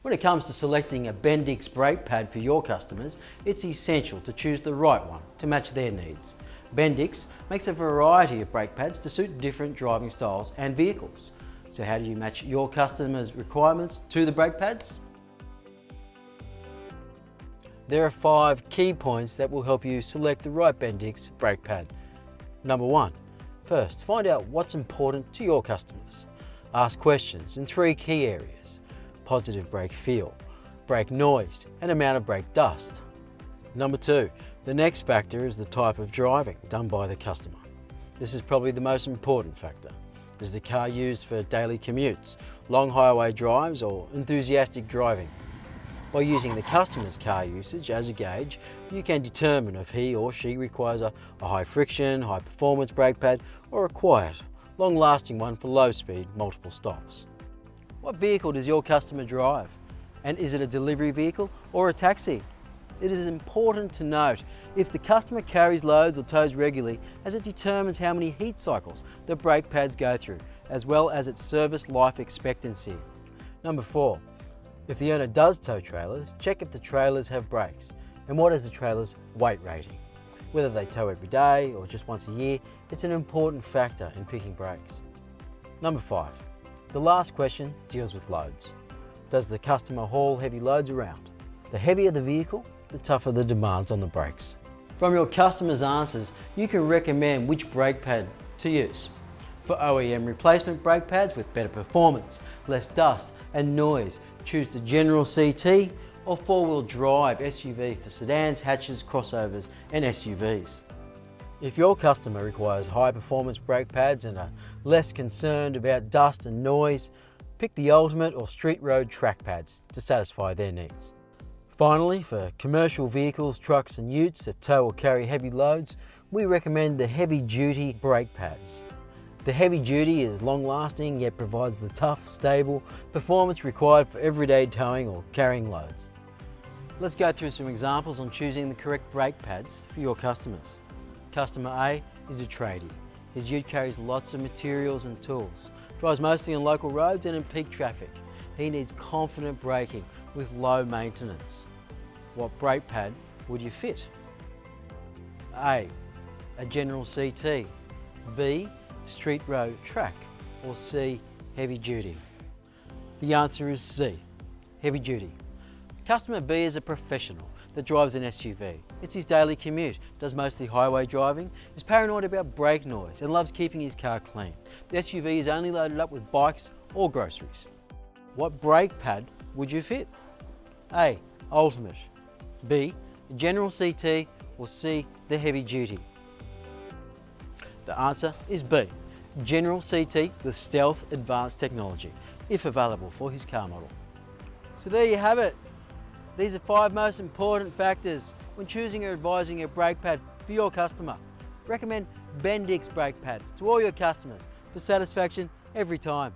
When it comes to selecting a Bendix brake pad for your customers, it's essential to choose the right one to match their needs. Bendix makes a variety of brake pads to suit different driving styles and vehicles. So how do you match your customers' requirements to the brake pads? There are 5 key points that will help you select the right Bendix brake pad. Number 1. First, find out what's important to your customers. Ask questions in 3 key areas: positive brake feel, brake noise, and amount of brake dust. Number 2. The next factor is the type of driving done by the customer. This is probably the most important factor. Is the car used for daily commutes, long highway drives, or enthusiastic driving? By using the customer's car usage as a gauge, you can determine if he or she requires a high friction, high performance brake pad, or a quiet, long lasting one for low speed, multiple stops. What vehicle does your customer drive? And is it a delivery vehicle or a taxi? It is important to note if the customer carries loads or tows regularly, as it determines how many heat cycles the brake pads go through, as well as its service life expectancy. Number 4. If the owner does tow trailers, check if the trailers have brakes, and what is the trailer's weight rating. Whether they tow every day or just once a year, it's an important factor in picking brakes. Number 5. The last question deals with loads. Does the customer haul heavy loads around? The heavier the vehicle, the tougher the demands on the brakes. From your customer's answers, you can recommend which brake pad to use. For OEM replacement brake pads with better performance, less dust and noise, choose the General CT or 4-wheel drive SUV for sedans, hatches, crossovers and SUVs. If your customer requires high performance brake pads and are less concerned about dust and noise, pick the Ultimate or Street Road track pads to satisfy their needs. Finally, for commercial vehicles, trucks and utes that tow or carry heavy loads, we recommend the heavy duty brake pads. The heavy duty is long lasting yet provides the tough, stable performance required for everyday towing or carrying loads. Let's go through some examples on choosing the correct brake pads for your customers. Customer A is a tradie. His ute carries lots of materials and tools, drives mostly on local roads and in peak traffic. He needs confident braking with low maintenance. What brake pad would you fit? A General CT, B, Street Road Track, or C, Heavy Duty? The answer is C, Heavy Duty. Customer B is a professional that drives an SUV. It's his daily commute, does mostly highway driving, is paranoid about brake noise and loves keeping his car clean. The SUV is only loaded up with bikes or groceries. What brake pad would you fit? A, Ultimate, B, General CT, or C, the Heavy Duty? The answer is B, General CT with Stealth Advanced Technology, if available for his car model. So there you have it. These are 5 most important factors when choosing or advising a brake pad for your customer. Recommend Bendix brake pads to all your customers for satisfaction every time.